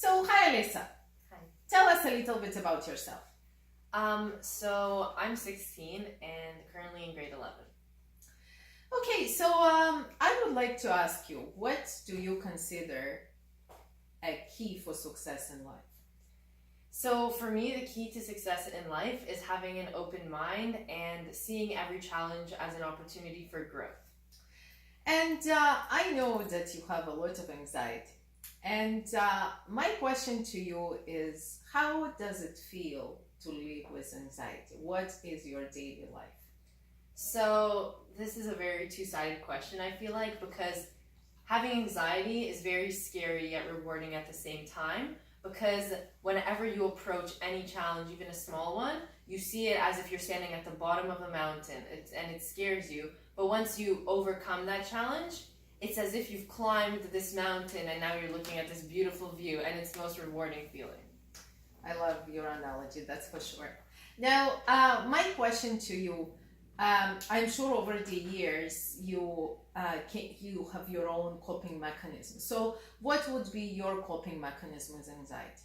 So, hi, Alyssa. Hi. Tell us a little bit about yourself. So I'm 16 and currently in grade 11. Okay, so I would like to ask you, what do you consider a key for success in life? So for me, the key to success in life is having an open mind and seeing every challenge as an opportunity for growth. And I know that you have a lot of anxiety. And my question to you is, how does it feel to live with anxiety? What is your daily life? So this is a very two-sided question, I feel like, because having anxiety is very scary yet rewarding at the same time. Because whenever you approach any challenge, even a small one, you see it as if you're standing at the bottom of a mountain, and it scares you. But once you overcome that challenge, it's as if you've climbed this mountain and now you're looking at this beautiful view, and it's the most rewarding feeling. I love your analogy, that's for sure. Now, my question to you, I'm sure over the years you have your own coping mechanism. So, what would be your coping mechanism with anxiety?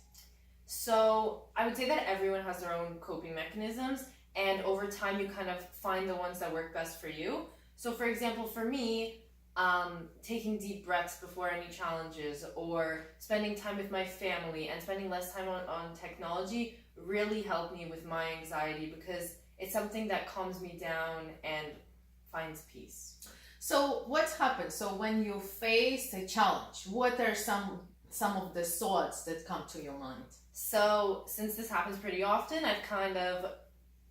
So I would say that everyone has their own coping mechanisms, and over time you kind of find the ones that work best for you. So for example, for me, taking deep breaths before any challenges, or spending time with my family and spending less time on technology really helped me with my anxiety, because it's something that calms me down and finds peace. So, what happens? So, when you face a challenge, what are some of the thoughts that come to your mind? So since this happens pretty often, I've kind of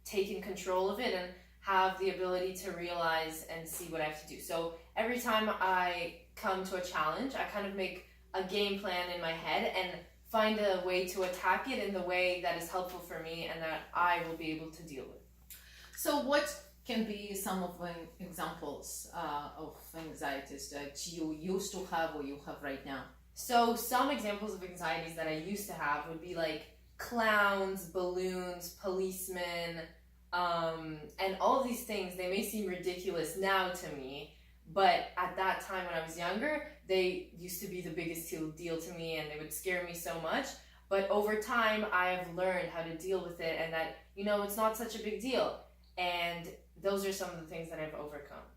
taken control of it and have the ability to realize and see what I have to do. So every time I come to a challenge, I kind of make a game plan in my head and find a way to attack it in the way that is helpful for me and that I will be able to deal with. So, what can be some of the examples of anxieties that you used to have or you have right now? So some examples of anxieties that I used to have would be like clowns, balloons, policemen, and all of these things. They may seem ridiculous now to me, but at that time when I was younger, they used to be the biggest deal to me, and they would scare me so much. But over time, I have learned how to deal with it, and that, it's not such a big deal. And those are some of the things that I've overcome.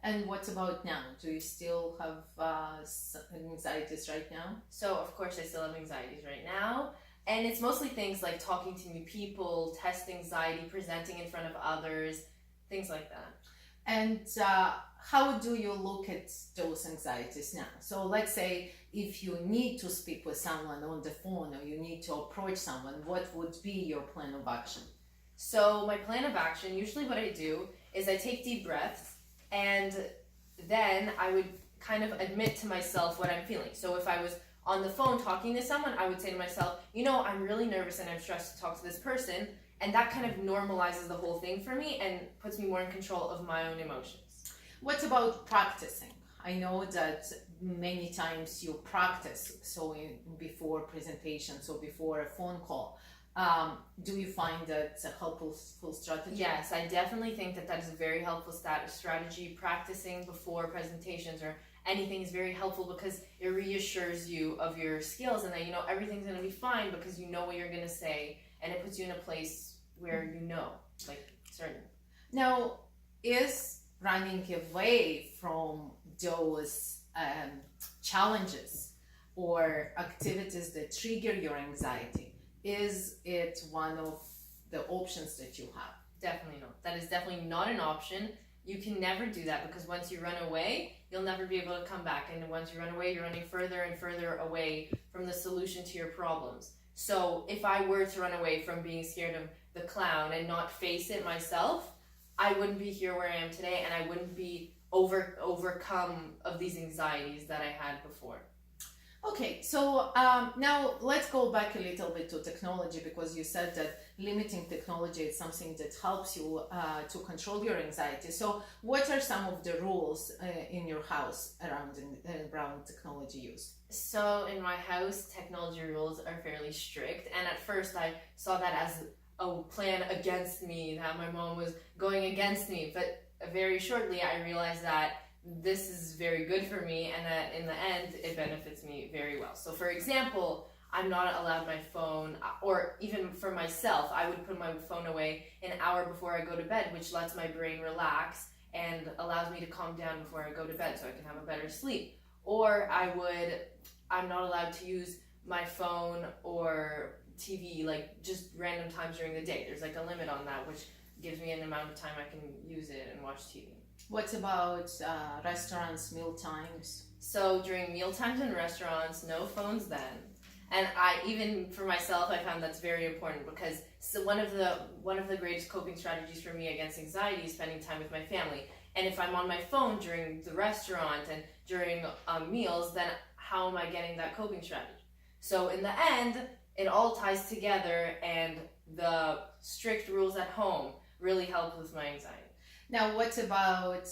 And what about now? Do you still have anxieties right now? So, of course, I still have anxieties right now. And it's mostly things like talking to new people, test anxiety, presenting in front of others, things like that. And how do you look at those anxieties now? So, let's say if you need to speak with someone on the phone or you need to approach someone, what would be your plan of action? So, my plan of action, usually what I do is I take deep breaths, and then I would kind of admit to myself what I'm feeling. So if I was on the phone talking to someone, I would say to myself, I'm really nervous and I'm stressed to talk to this person. And that kind of normalizes the whole thing for me and puts me more in control of my own emotions. What about practicing? I know that many times you practice, so before presentations or before a phone call. Do you find that it's a helpful strategy? Yes, I definitely think that is a very helpful strategy. Practicing before presentations or anything is very helpful, because it reassures you of your skills and that everything's going to be fine because you know what you're going to say, and it puts you in a place where certain. Now, is running away from those challenges or activities that trigger your anxiety, is it one of the options that you have? Definitely not. That is definitely not an option. You can never do that, because once you run away, you'll never be able to come back. And once you run away, you're running further and further away from the solution to your problems. So if I were to run away from being scared of the clown and not face it myself, I wouldn't be here where I am today, and I wouldn't be overcome of these anxieties that I had before. Okay, so now let's go back a little bit to technology, because you said that limiting technology is something that helps you to control your anxiety. So what are some of the rules in your house around technology use? So in my house, technology rules are fairly strict, and at first I saw that as a plan against me, that my mom was going against me, but very shortly I realized that this is very good for me, and that in the end it benefits me very well. So for example, I'm not allowed my phone, or even for myself, I would put my phone away an hour before I go to bed, which lets my brain relax and allows me to calm down before I go to bed so I can have a better sleep. Or I'm not allowed to use my phone or TV like just random times during the day. There's like a limit on that, which gives me an amount of time I can use it and watch TV. What about restaurants, meal times? So during meal times in restaurants, no phones then. And even for myself, I found that's very important because one of the greatest coping strategies for me against anxiety is spending time with my family. And if I'm on my phone during the restaurant and during meals, then how am I getting that coping strategy? So in the end, it all ties together, and the strict rules at home really help with my anxiety. Now, what about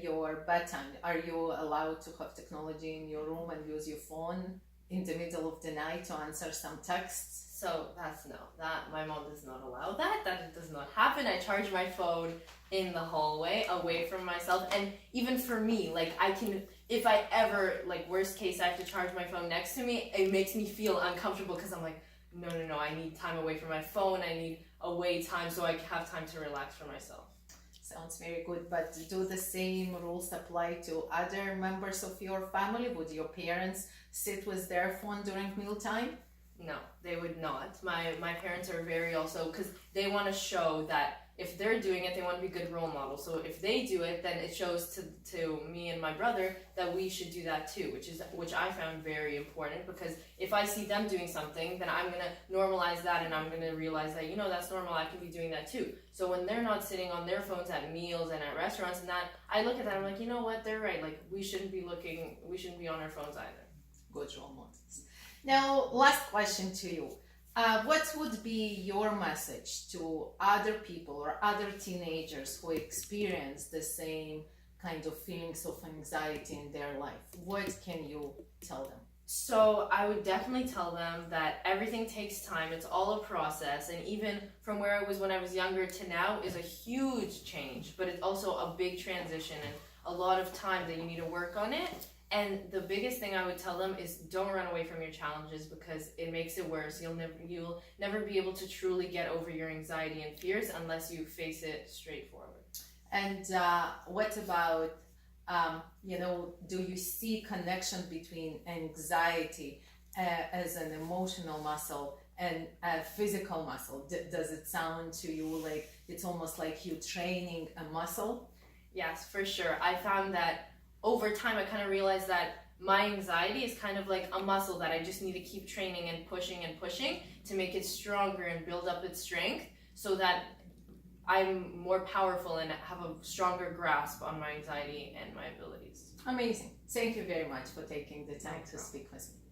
your bedtime? Are you allowed to have technology in your room and use your phone in the middle of the night to answer some texts? So that my mom does not allow that. That does not happen. I charge my phone in the hallway away from myself. And even for me, like I can, if I ever, like worst case, I have to charge my phone next to me, it makes me feel uncomfortable because I'm like, no, I need time away from my phone. I need away time so I have time to relax for myself. Sounds very good, but do the same rules apply to other members of your family? Would your parents sit with their phone during mealtime? No, they would not. My parents are very also, because they want to show that if they're doing it, they want to be good role models. So if they do it, then it shows to me and my brother that we should do that too, which I found very important, because if I see them doing something, then I'm gonna normalize that, and I'm gonna realize that that's normal. I can be doing that too. So when they're not sitting on their phones at meals and at restaurants and that, I look at that, I'm like, you know what, they're right. Like we shouldn't be on our phones either. Good role models. Now, last question to you. What would be your message to other people or other teenagers who experience the same kind of feelings of anxiety in their life? What can you tell them? So I would definitely tell them that everything takes time. It's all a process. And even from where I was when I was younger to now is a huge change, but it's also a big transition and a lot of time that you need to work on it. And the biggest thing I would tell them is don't run away from your challenges, because it makes it worse. You'll never be able to truly get over your anxiety and fears unless you face it straightforward. And what about, do you see connection between anxiety as an emotional muscle and a physical muscle? Does it sound to you like it's almost like you training a muscle? Yes, for sure. I found that over time, I kind of realized that my anxiety is kind of like a muscle that I just need to keep training and pushing to make it stronger and build up its strength so that I'm more powerful and have a stronger grasp on my anxiety and my abilities. Amazing. Thank you very much for taking the time to speak with me.